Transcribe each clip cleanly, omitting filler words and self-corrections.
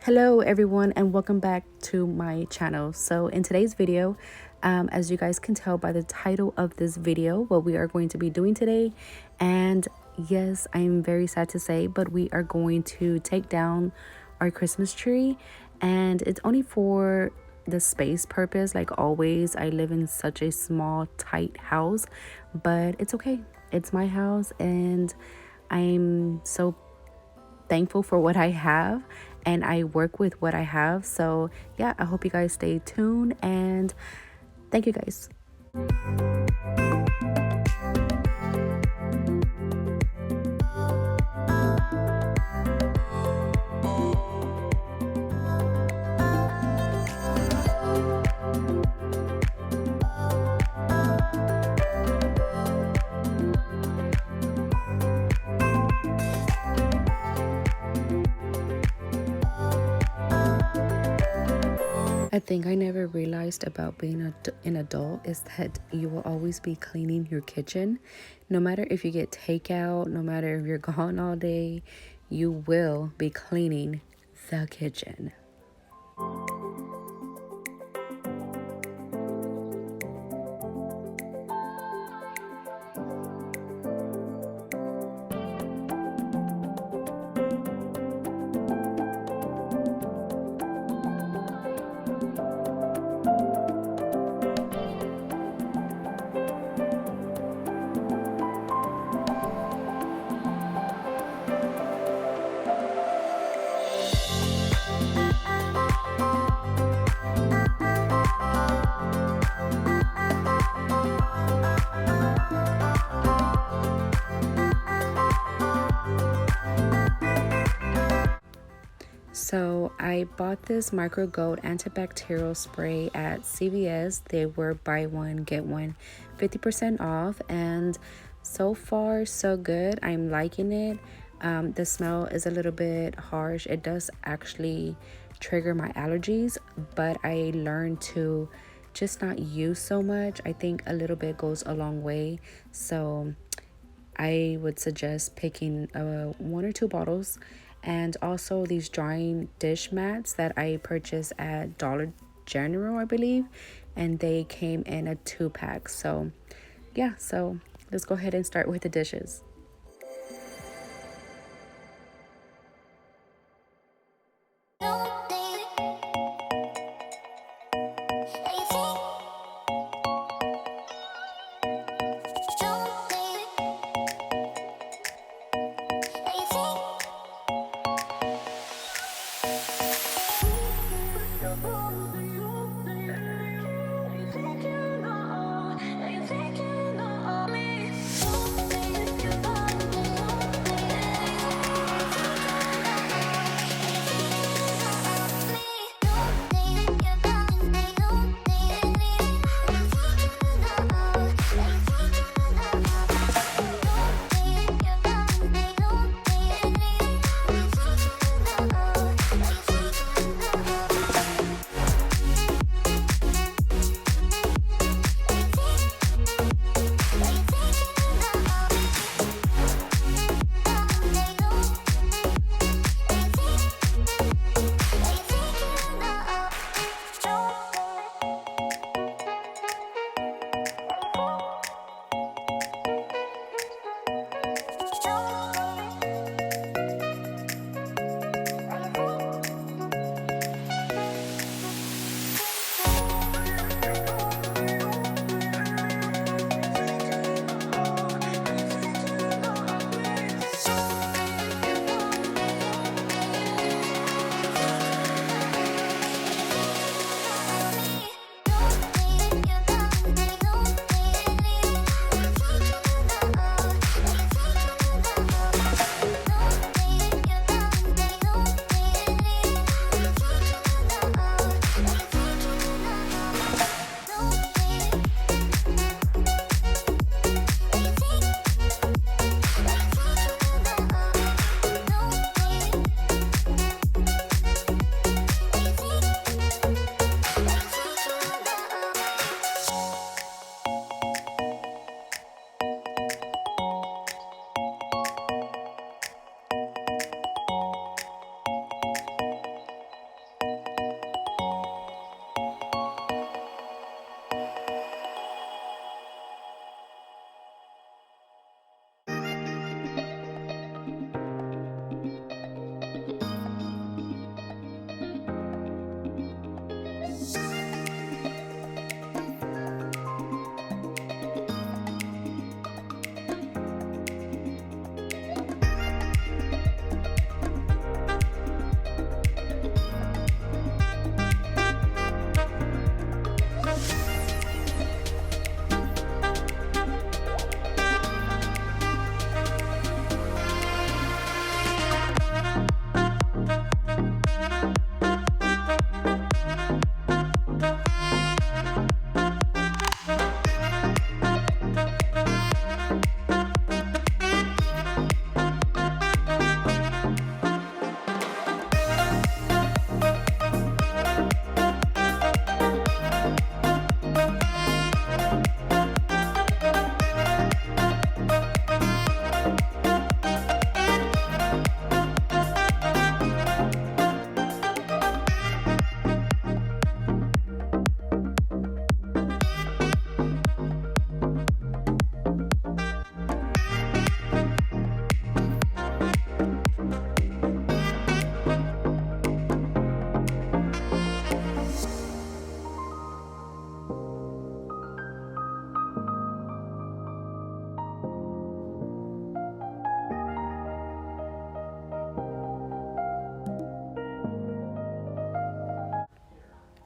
Hello everyone and welcome back to my channel. So in today's video, as you guys can tell by the title of this video, what we are going to be doing today, and yes, I am very sad to say, but we are going to take down our Christmas tree, and it's only for the space purpose. Like always, I live in such a small tight house, but it's okay. It's my house and I'm so thankful for what I have, and I work with what I have. So yeah, I hope you guys stay tuned, and thank you guys. I think I never realized about being an adult is that you will always be cleaning your kitchen. No matter if you get takeout, no matter if you're gone all day, you will be cleaning the kitchen. So I bought this Micro Gold antibacterial spray at CVS. They were buy one get one 50% off, and so far so good. I'm liking it. The smell is a little bit harsh. It does actually trigger my allergies, but I learned to just not use so much. I think a little bit goes a long way. So I would suggest picking one or two bottles, and also these drying dish mats that I purchased at Dollar General, I believe, and they came in a 2-pack. So yeah, so let's go ahead and start with the dishes.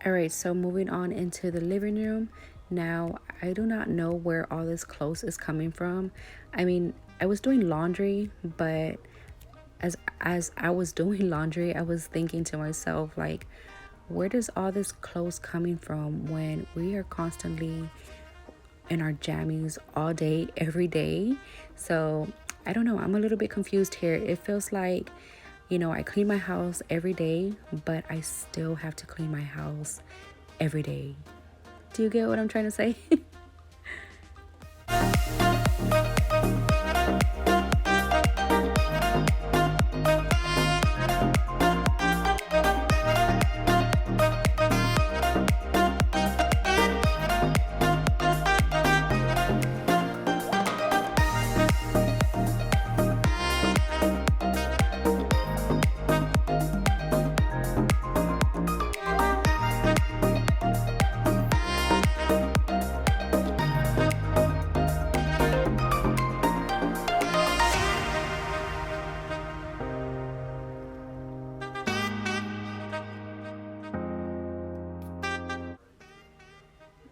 All right, so moving on into the living room. Now, I do not know where all this clothes is coming from. I mean, I was doing laundry, but as I was doing laundry, I was thinking to myself like, where does all this clothes coming from when we are constantly in our jammies all day, every day? So, I don't know. I'm a little bit confused here. It feels like, I clean my house every day, but I still have to clean my house every day. Do you get what I'm trying to say?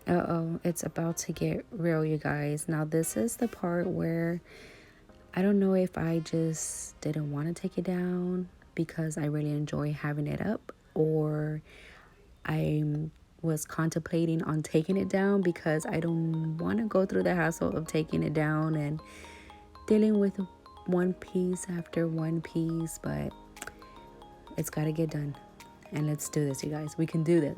Uh-oh, it's about to get real, you guys. Now, this is the part where I don't know if I just didn't want to take it down because I really enjoy having it up, or I was contemplating on taking it down because I don't want to go through the hassle of taking it down and dealing with one piece after one piece, but it's got to get done. And let's do this, you guys. We can do this.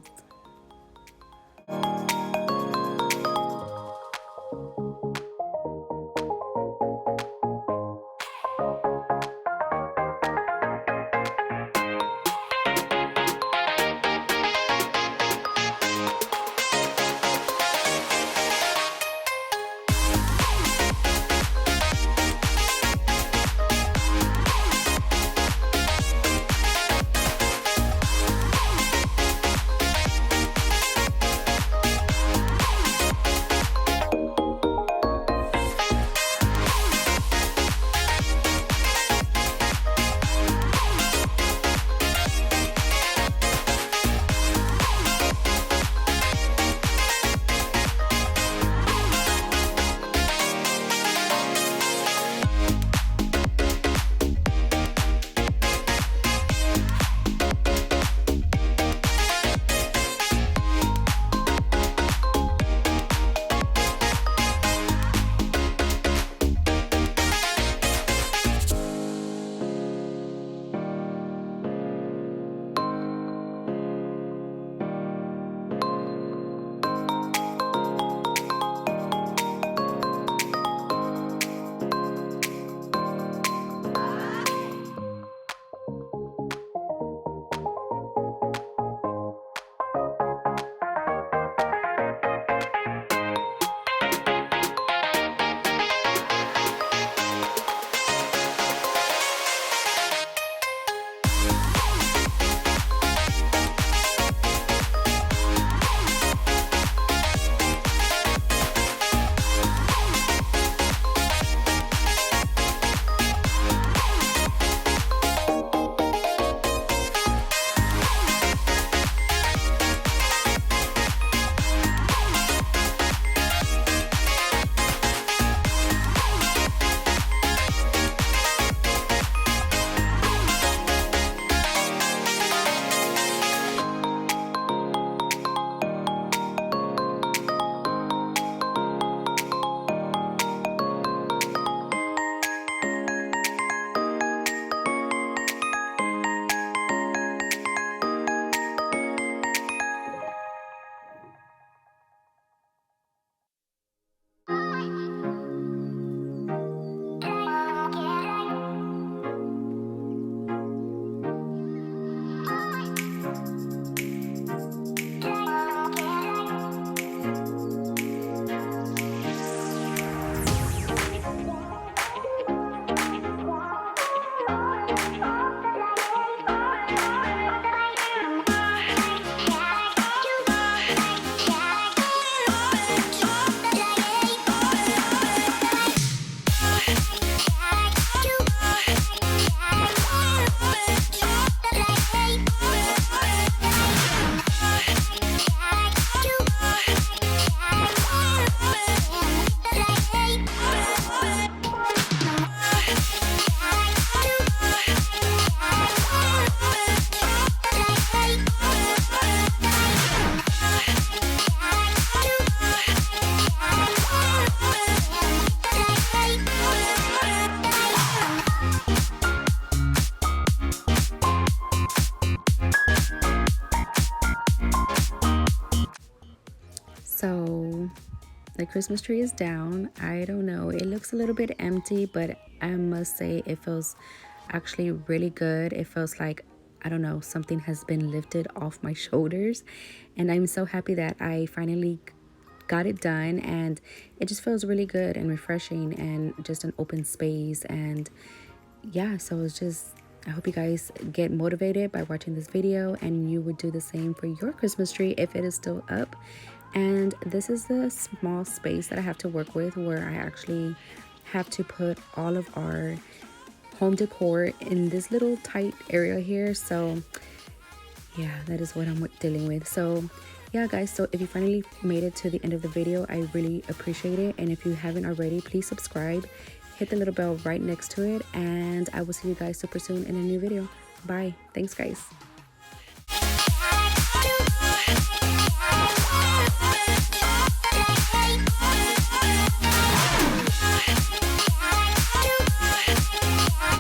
So the Christmas tree is down. I don't know, it looks a little bit empty, but I must say it feels actually really good. It feels like, I don't know, something has been lifted off my shoulders, and I'm so happy that I finally got it done, and it just feels really good and refreshing and just an open space. And yeah, so it's just, I hope you guys get motivated by watching this video and you would do the same for your Christmas tree if it is still up. And this is the small space that I have to work with, where I actually have to put all of our home decor in this little tight area here. So yeah, that is what I'm dealing with. So yeah guys, so if you finally made it to the end of the video, I really appreciate it. And if you haven't already, please subscribe, hit the little bell right next to it, and I will see you guys super soon in a new video. Bye. Thanks guys.